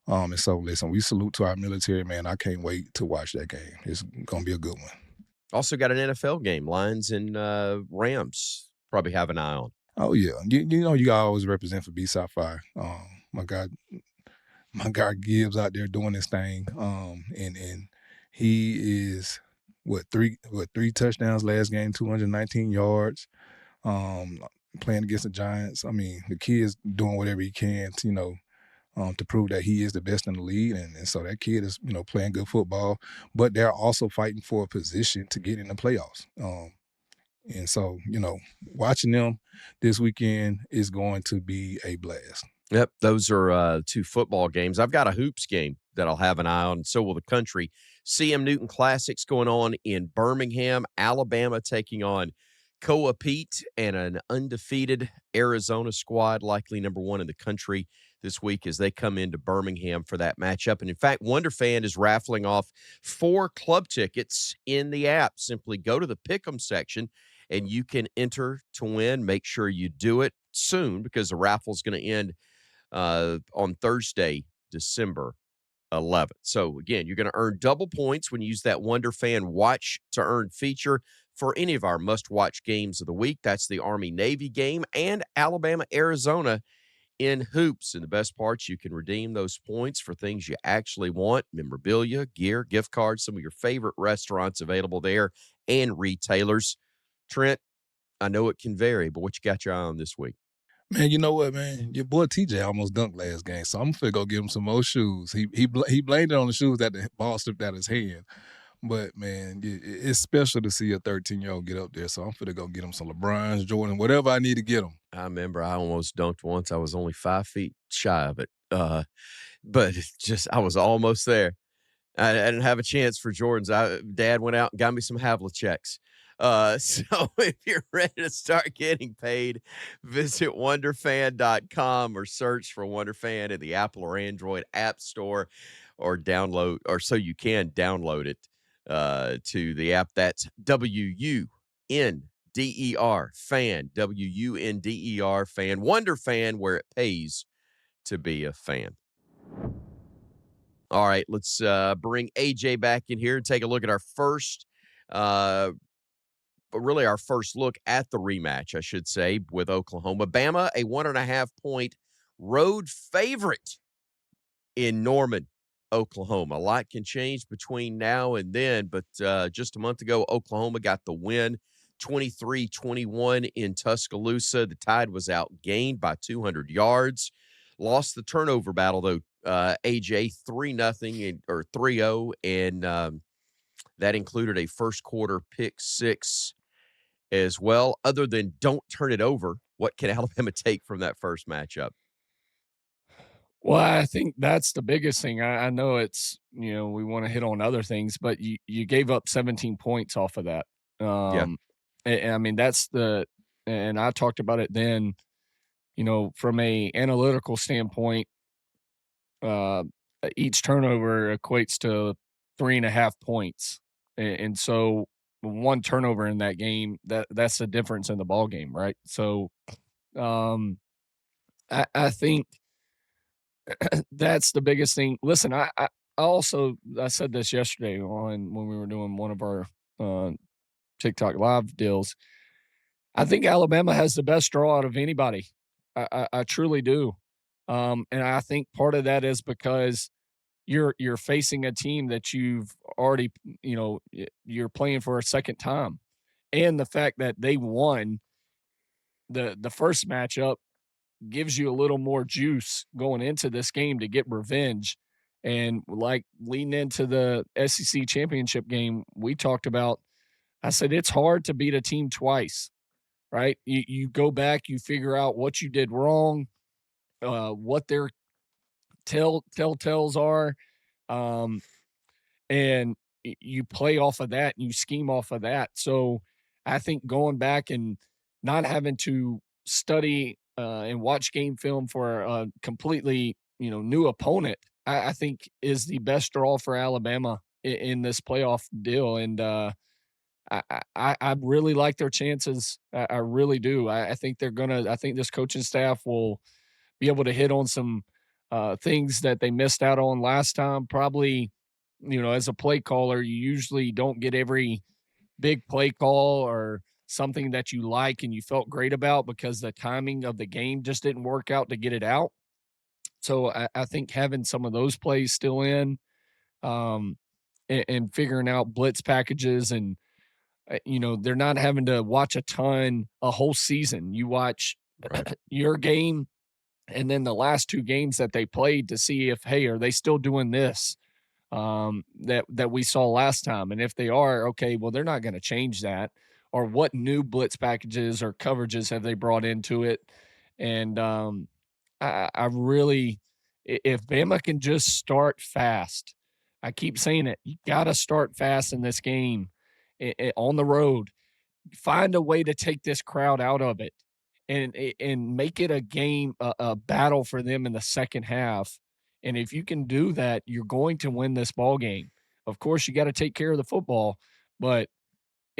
And so, listen, we salute to our military, man. I can't wait to watch that game. It's going to be a good one. Also got an NFL game, Lions and Rams. Probably have an eye on. Oh, yeah. You know, you got to always represent for B-South Fire. My guy Gibbs out there doing his thing. And he is, three touchdowns last game, 219 yards, playing against the Giants. I mean, the kid's doing whatever he can to, to prove that he is the best in the league. And so that kid is, playing good football, but they're also fighting for a position to get in the playoffs. And so, watching them this weekend is going to be a blast. Yep, those are two football games. I've got a hoops game that I'll have an eye on, and so will the country. CM Newton Classics going on in Birmingham, Alabama taking on Koa Pete and an undefeated Arizona squad, likely number one in the country this week as they come into Birmingham for that matchup. And in fact, Wonder Fan is raffling off 4 club tickets in the app. Simply go to the Pick'em section and you can enter to win. Make sure you do it soon because the raffle is going to end on Thursday, December 11th. So again, you're going to earn double points when you use that Wonder Fan Watch to Earn feature for any of our must-watch games of the week. That's the Army-Navy game and Alabama-Arizona in hoops. And the best part, you can redeem those points for things you actually want: memorabilia, gear, gift cards, some of your favorite restaurants available there, and retailers. Trent, I know it can vary, but what you got your eye on this week? Man, you know what, man? Your boy TJ almost dunked last game, so I'm finna go get him some more shoes. He blamed it on the shoes that the ball slipped out his hand. But, man, it's special to see a 13-year-old get up there, so I'm finna go get him some LeBrons, Jordan, whatever I need to get him. I remember I almost dunked once. I was only 5 feet shy of it. But it's just, I was almost there. I didn't have a chance for Jordans. Dad went out and got me some Havliceks. So if you're ready to start getting paid, visit wonderfan.com or search for WonderFan in the Apple or Android app store, or so you can download it to the app. That's WUNDER fan, WUNDER fan, Wonder Fan, where it pays to be a fan. All right, let's bring AJ back in here and take a look at our first look at the rematch, I should say, with Oklahoma. Bama, a 1.5-point road favorite in Norman, Oklahoma. A lot can change between now and then, but just a month ago, Oklahoma got the win, 23-21 in Tuscaloosa. The Tide was outgained by 200 yards. Lost the turnover battle, though, AJ, 3-0 or 3-0, and That included a first quarter pick six as well. Other than don't turn it over, what can Alabama take from that first matchup? Well, I think that's the biggest thing. I know it's, we want to hit on other things, but you gave up 17 points off of that. Yeah. And I mean, and I talked about it then, from a analytical standpoint, uh, each turnover equates to 3.5 points. And so one turnover in that game, that's the difference in the ball game, right? So I think that's the biggest thing. Listen, I said this yesterday when we were doing one of our uh, TikTok live deals. I think Alabama has the best draw out of anybody. I truly do, and I think part of that is because you're facing a team that you've already, you're playing for a second time, and the fact that they won the first matchup gives you a little more juice going into this game to get revenge. And like leading into the SEC championship game, we talked about, I said, it's hard to beat a team twice, right? You go back, you figure out what you did wrong, what their telltales are. Um, and you play off of that and you scheme off of that. So I think going back and not having to study and watch game film for a completely new opponent, I think is the best draw for Alabama in this playoff deal. And I really like their chances. I really do. I think they're gonna. I think this coaching staff will be able to hit on some things that they missed out on last time. Probably, as a play caller, you usually don't get every big play call or something that you like and you felt great about because the timing of the game just didn't work out to get it out. So I think having some of those plays still in, um, and figuring out blitz packages and they're not having to watch a whole season. You watch your game and then the last two games that they played to see if, hey, are they still doing this that we saw last time? And if they are, okay, well, they're not going to change that. Or what new blitz packages or coverages have they brought into it? And I really, if Bama can just start fast, I keep saying it, you got to start fast in this game on the road. Find a way to take this crowd out of it and make it a game, a battle for them in the second half. And if you can do that, you're going to win this ball game. Of course, you got to take care of the football, but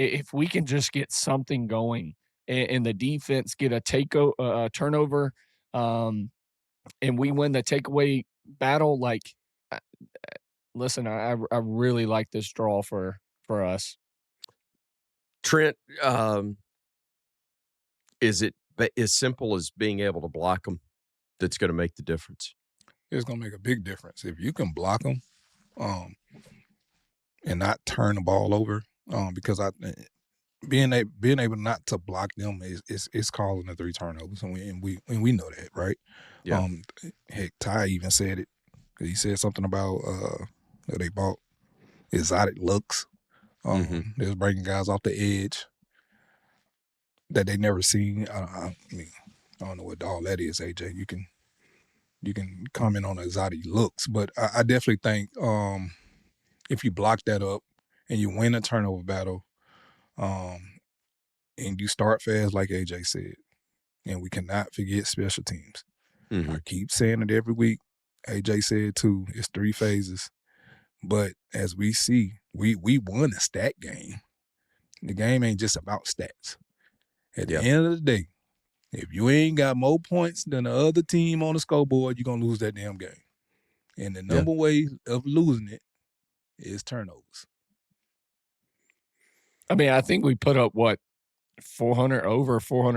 if we can just get something going and the defense get a turnover, and we win the takeaway battle, like, uh, listen, I really like this draw for us. Trent, is it as simple as being able to block them that's going to make the difference? It's gonna make a big difference if you can block them, and not turn the ball over. Because being able not to block them is causing the 3 turnovers, and we know that, right? Yeah. Heck, Ty even said it. He said something about that they bought exotic looks. They was bringing guys off the edge that they never seen. I mean, I don't know what all that is, AJ. You can comment on the exotic looks, but I definitely think if you block that up and you win a turnover battle, and you start fast, like AJ said, and we cannot forget special teams. I keep saying it every week. AJ said too, it's 3 phases. But as we see, we won a stat game. The game ain't just about stats. At the end of the day, if you ain't got more points than the other team on the scoreboard, you're going to lose that damn game. And the number way of losing it is turnovers. I mean, I think we put up, 400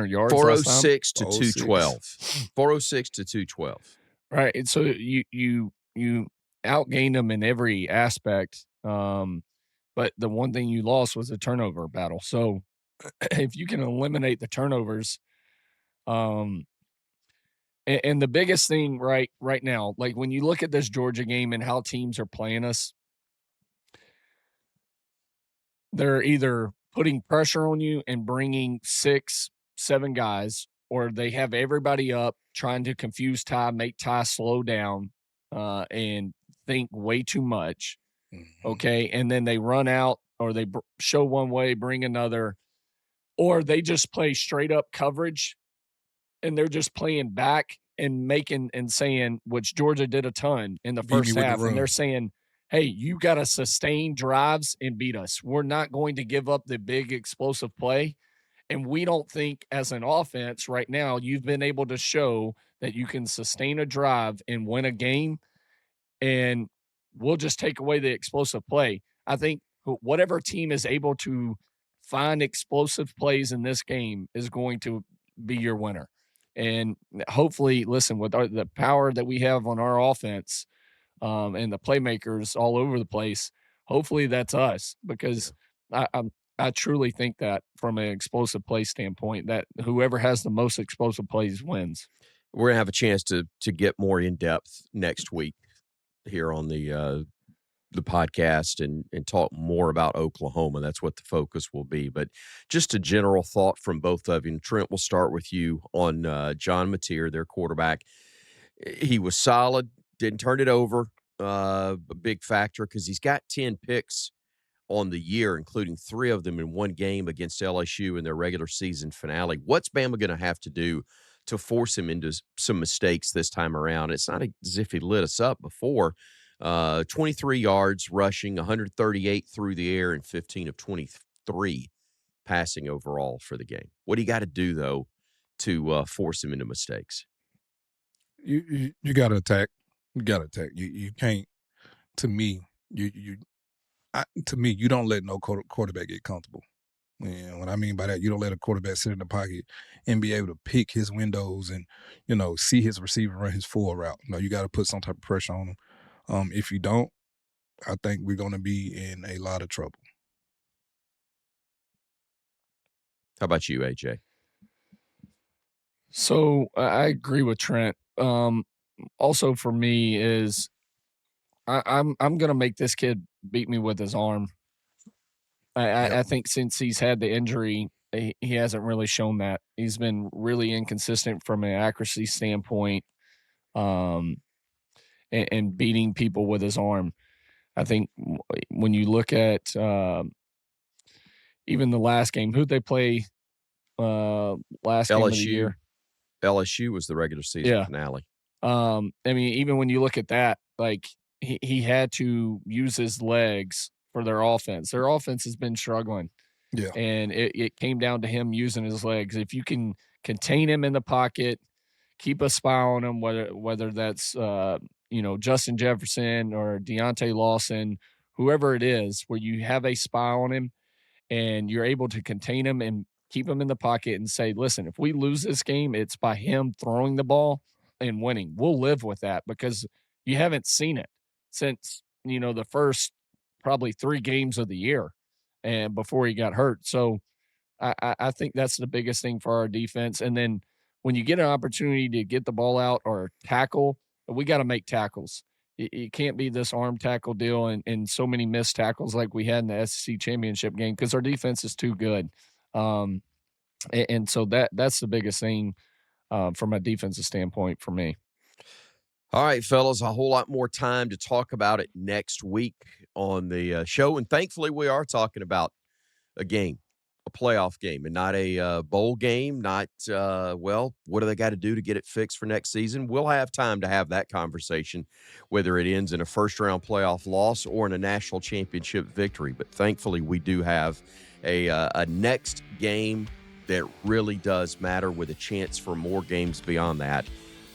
yards 406 to 212. 406 to 212. Right. And so you outgained them in every aspect. But the one thing you lost was a turnover battle. So if you can eliminate the turnovers, and the biggest thing right now, like when you look at this Georgia game and how teams are playing us, they're either putting pressure on you and bringing 6, 7 guys, or they have everybody up trying to confuse Ty, make Ty slow down and think way too much. Okay. And then they run out, or they show one way, bring another, or they just play straight up coverage and they're just playing back and making and saying, which Georgia did a ton in the first half. And they're saying, hey, you got to sustain drives and beat us. We're not going to give up the big explosive play. And we don't think as an offense right now, you've been able to show that you can sustain a drive and win a game. And we'll just take away the explosive play. I think whatever team is able to find explosive plays in this game is going to be your winner. And hopefully, listen, with the power that we have on our offense and the playmakers all over the place, hopefully that's us, because I truly think that from an explosive play standpoint, that whoever has the most explosive plays wins. We're going to have a chance to get more in-depth next week here on the podcast and talk more about Oklahoma. That's what the focus will be. But just a general thought from both of you. And Trent, we'll start with you on John Mateer, their quarterback. He was solid, didn't turn it over. A big factor because he's got 10 picks on the year, including 3 of them in one game against LSU in their regular season finale. What's Bama going to have to do to force him into some mistakes this time around? It's not as if he lit us up before. 23 yards rushing, 138 through the air, and 15 of 23 passing overall for the game. What do you got to do, though, to force him into mistakes? You got to attack. You got to attack. You can't. To me, you don't let no quarterback get comfortable. And what I mean by that, you don't let a quarterback sit in the pocket and be able to pick his windows and, see his receiver run his full route. You got to put some type of pressure on him. If you don't, I think we're going to be in a lot of trouble. How about you, AJ? So I agree with Trent. Also for me is I'm going to make this kid beat me with his arm. I think since he's had the injury, he hasn't really shown that. He's been really inconsistent from an accuracy standpoint. And beating people with his arm. I think when you look at even the last game, who'd they play last game of the year? LSU was the regular season finale. I mean, even when you look at that, like he had to use his legs for their offense. Their offense has been struggling. Yeah. And it came down to him using his legs. If you can contain him in the pocket, keep a spy on him, whether that's Justin Jefferson or Deontay Lawson, whoever it is, where you have a spy on him and you're able to contain him and keep him in the pocket and say, listen, if we lose this game, it's by him throwing the ball and winning. We'll live with that because you haven't seen it since, the first probably 3 games of the year and before he got hurt. So I think that's the biggest thing for our defense. And then when you get an opportunity to get the ball out or tackle, we got to make tackles. It can't be this arm tackle deal and so many missed tackles like we had in the SEC championship game because our defense is too good. And so that's the biggest thing from a defensive standpoint for me. All right, fellas, a whole lot more time to talk about it next week on the show. And thankfully, we are talking about a game, a playoff game, and not a bowl game, not, what do they got to do to get it fixed for next season? We'll have time to have that conversation, whether it ends in a first-round playoff loss or in a national championship victory. But thankfully, we do have a next game that really does matter with a chance for more games beyond that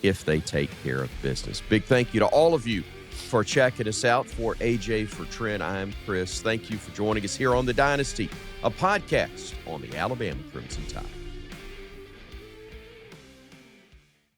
if they take care of business. Big thank you to all of you for checking us out. For AJ, for Trent, I'm Chris. Thank you for joining us here on The Dynasty, a podcast on the Alabama Crimson Tide.